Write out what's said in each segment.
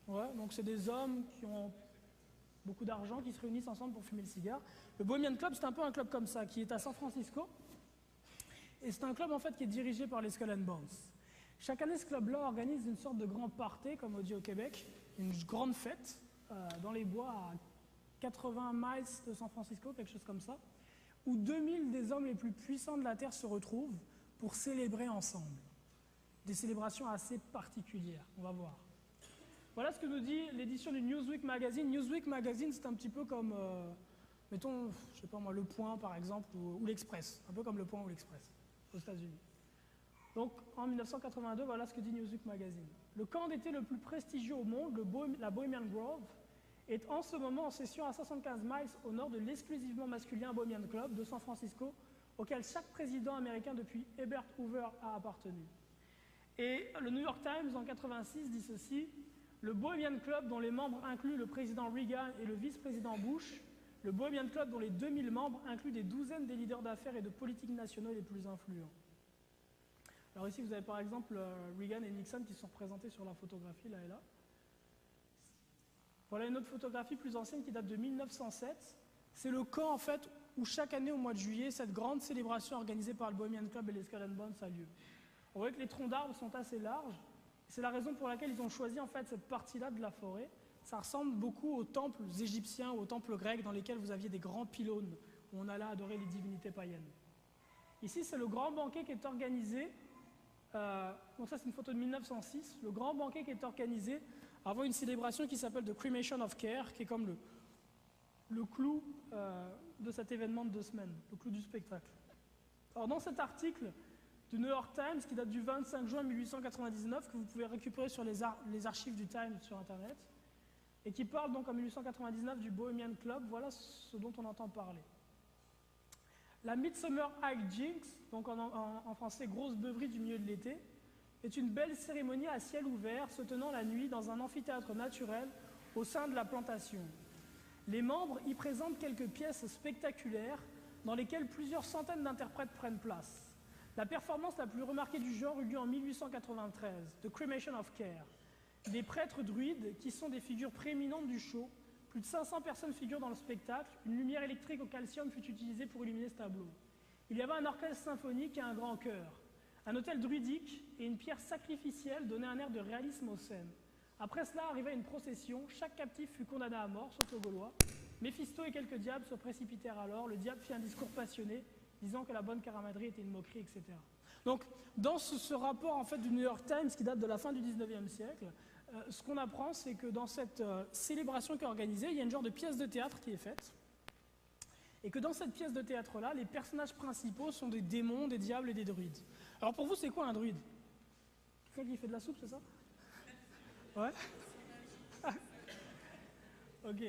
Ouais, donc c'est des hommes qui ont beaucoup d'argent, qui se réunissent ensemble pour fumer le cigare. Le Bohemian Club, c'est un peu un club comme ça, qui est à San Francisco. Et c'est un club en fait qui est dirigé par les Skull and Bones. Chaque année, ce club-là organise une sorte de grand party, comme on dit au Québec, une grande fête dans les bois à 80 miles de San Francisco, quelque chose comme ça, où 2000 des hommes les plus puissants de la Terre se retrouvent pour célébrer ensemble. Des célébrations assez particulières, on va voir. Voilà ce que nous dit l'édition du Newsweek Magazine. Newsweek Magazine, c'est un petit peu comme, mettons, je sais pas moi, Le Point par exemple, ou l'Express, un peu comme Le Point ou l'Express aux États-Unis. Donc en 1982, voilà ce que dit Newsweek Magazine. Le camp d'été le plus prestigieux au monde, la Bohemian Grove, est en ce moment en session à 75 miles au nord de l'exclusivement masculin Bohemian Club de San Francisco, auquel chaque président américain depuis Herbert Hoover a appartenu. Et le New York Times en 86 dit ceci: le Bohemian Club dont les membres incluent le président Reagan et le vice-président Bush, le Bohemian Club dont les 2000 membres incluent des douzaines des leaders d'affaires et de politique nationaux les plus influents. Alors ici vous avez par exemple Reagan et Nixon qui sont représentés sur la photographie là et là. Voilà une autre photographie plus ancienne qui date de 1907. C'est le camp en fait où chaque année au mois de juillet, cette grande célébration organisée par le Bohemian Club et les Skull and Bones a lieu. On voit que les troncs d'arbres sont assez larges. C'est la raison pour laquelle ils ont choisi en fait cette partie-là de la forêt. Ça ressemble beaucoup aux temples égyptiens ou aux temples grecs dans lesquels vous aviez des grands pylônes où on allait adorer les divinités païennes. Ici, c'est le grand banquet qui est organisé. Donc ça, c'est une photo de 1906. Le grand banquet qui est organisé avant une célébration qui s'appelle The Cremation of Care, qui est comme le clou de cet événement de 2 semaines, le clou du spectacle. Alors dans cet article du New York Times, qui date du 25 juin 1899, que vous pouvez récupérer sur les archives du Times sur Internet, et qui parle donc en 1899 du Bohemian Club, voilà ce dont on entend parler. La Midsummer High Jinks, donc en français grosse beuverie du milieu de l'été, est une belle cérémonie à ciel ouvert se tenant la nuit dans un amphithéâtre naturel au sein de la plantation. Les membres y présentent quelques pièces spectaculaires dans lesquelles plusieurs centaines d'interprètes prennent place. La performance la plus remarquée du genre eut lieu en 1893, The Cremation of Care. Des prêtres druides, qui sont des figures prééminentes du show, plus de 500 personnes figurent dans le spectacle, une lumière électrique au calcium fut utilisée pour illuminer ce tableau. Il y avait un orchestre symphonique et un grand chœur. Un autel druidique et une pierre sacrificielle donnaient un air de réalisme aux scènes. Après cela arriva une procession, chaque captif fut condamné à mort, sauf le Gaulois. Méphisto et quelques diables se précipitèrent alors, le diable fit un discours passionné, disant que la bonne caramadrie était une moquerie, etc. Donc, dans ce rapport en fait, du New York Times, qui date de la fin du 19e siècle, ce qu'on apprend, c'est que dans cette célébration qui est organisée, il y a une genre de pièce de théâtre qui est faite, et que dans cette pièce de théâtre-là, les personnages principaux sont des démons, des diables et des druides. Alors pour vous, c'est quoi un druide? Quelqu'un qui fait de la soupe, c'est ça? Ouais. Ok.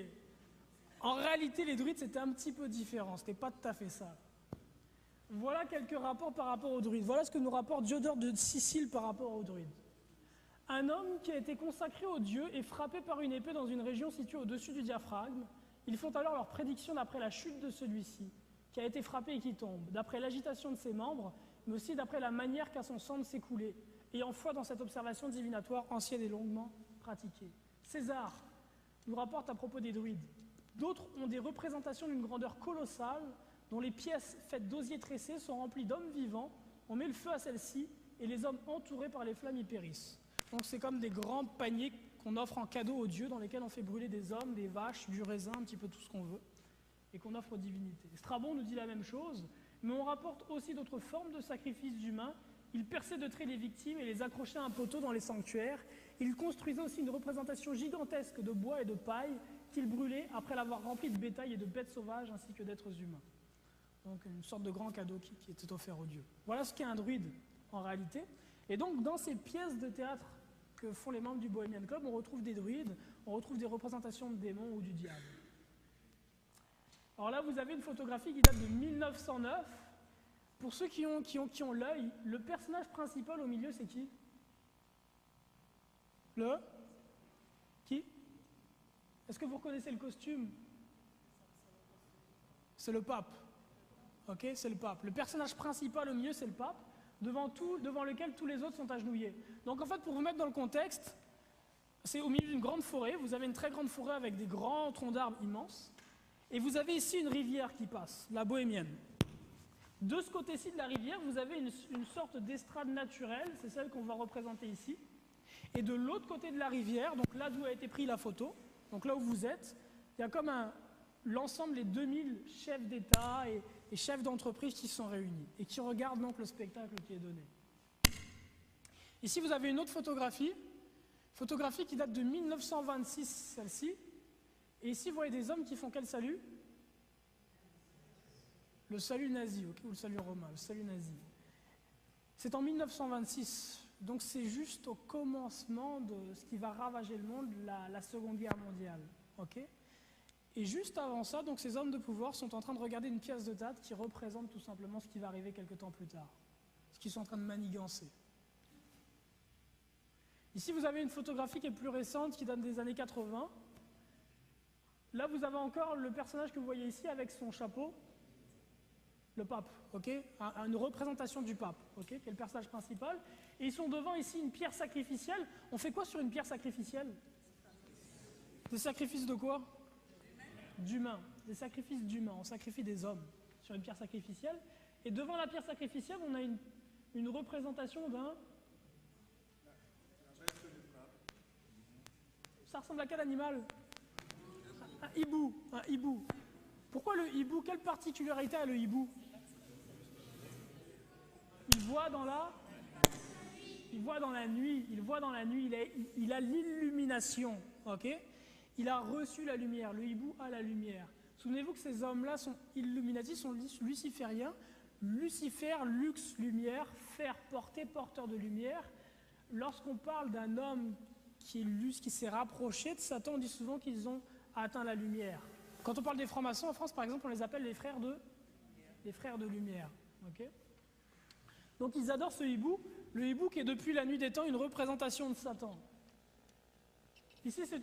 En réalité, les druides, c'était un petit peu différent, c'était pas tout à fait ça. Voilà quelques rapports par rapport aux druides. Voilà ce que nous rapporte Diodore de Sicile par rapport aux druides. Un homme qui a été consacré au dieu est frappé par une épée dans une région située au-dessus du diaphragme. Ils font alors leur prédiction d'après la chute de celui-ci, qui a été frappé et qui tombe, d'après l'agitation de ses membres, mais aussi d'après la manière qu'a son sang de s'écouler, ayant foi dans cette observation divinatoire ancienne et longuement pratiquée. César nous rapporte à propos des druides. D'autres ont des représentations d'une grandeur colossale, dont les pièces faites d'osier tressé sont remplies d'hommes vivants. On met le feu à celles-ci et les hommes entourés par les flammes y périssent. Donc c'est comme des grands paniers qu'on offre en cadeau aux dieux, dans lesquels on fait brûler des hommes, des vaches, du raisin, un petit peu tout ce qu'on veut, et qu'on offre aux divinités. Strabon nous dit la même chose, mais on rapporte aussi d'autres formes de sacrifices humains. Il perçait de traits les victimes et les accrochait à un poteau dans les sanctuaires. Il construisait aussi une représentation gigantesque de bois et de paille qu'il brûlait après l'avoir rempli de bétail et de bêtes sauvages ainsi que d'êtres humains. Donc une sorte de grand cadeau qui était offert aux dieux. Voilà ce qu'est un druide en réalité. Et donc dans ces pièces de théâtre que font les membres du Bohemian Club, on retrouve des druides, on retrouve des représentations de démons ou du diable. Alors là, vous avez une photographie qui date de 1909. Pour ceux qui ont l'œil, le personnage principal au milieu, c'est qui? Qui? Est-ce que vous reconnaissez le costume? C'est le pape. Ok, c'est le pape. Le personnage principal au milieu, c'est le pape, devant lequel tous les autres sont agenouillés. Donc en fait, pour vous mettre dans le contexte, c'est au milieu d'une grande forêt, vous avez une très grande forêt avec des grands troncs d'arbres immenses, et vous avez ici une rivière qui passe, la Bohémienne. De ce côté-ci de la rivière, vous avez une sorte d'estrade naturelle, c'est celle qu'on va représenter ici. Et de l'autre côté de la rivière, donc là d'où a été prise la photo, donc là où vous êtes, il y a comme l'ensemble des 2000 chefs d'État et chefs d'entreprise qui sont réunis et qui regardent donc le spectacle qui est donné. Ici, vous avez une autre photographie qui date de 1926, celle-ci. Et ici, vous voyez des hommes qui font quel salut? Le salut nazi, okay, ou le salut romain, le salut nazi. C'est en 1926, donc c'est juste au commencement de ce qui va ravager le monde, la Seconde Guerre mondiale. Okay, et juste avant ça, donc ces hommes de pouvoir sont en train de regarder une pièce de théâtre qui représente tout simplement ce qui va arriver quelques temps plus tard, ce qu'ils sont en train de manigancer. Ici, vous avez une photographie qui est plus récente, qui date des années 80. Là, vous avez encore le personnage que vous voyez ici avec son chapeau, le pape, okay, une représentation du pape, okay, qui est le personnage principal. Et ils sont devant ici une pierre sacrificielle. On fait quoi sur une pierre sacrificielle? Des sacrifices de quoi? D'humains. Des sacrifices d'humains. On sacrifie des hommes sur une pierre sacrificielle. Et devant la pierre sacrificielle, on a une représentation d'un... Ça ressemble à quel animal? Un hibou. Un hibou. Pourquoi le hibou? Quelle particularité a le hibou? Il voit dans la nuit. Il a l'illumination. Okay, il a reçu la lumière. Le hibou a la lumière. Souvenez-vous que ces hommes-là sont illuminatis, sont lucifériens. Lucifer, lux, lumière, faire, porter, porteur de lumière. Lorsqu'on parle d'un homme qui s'est rapproché de Satan, on dit souvent qu'ils ont atteint la lumière. Quand on parle des francs-maçons en France, par exemple, on les appelle les frères de lumière. Okay, donc ils adorent ce hibou, le hibou qui est depuis la nuit des temps une représentation de Satan. Ici, c'est une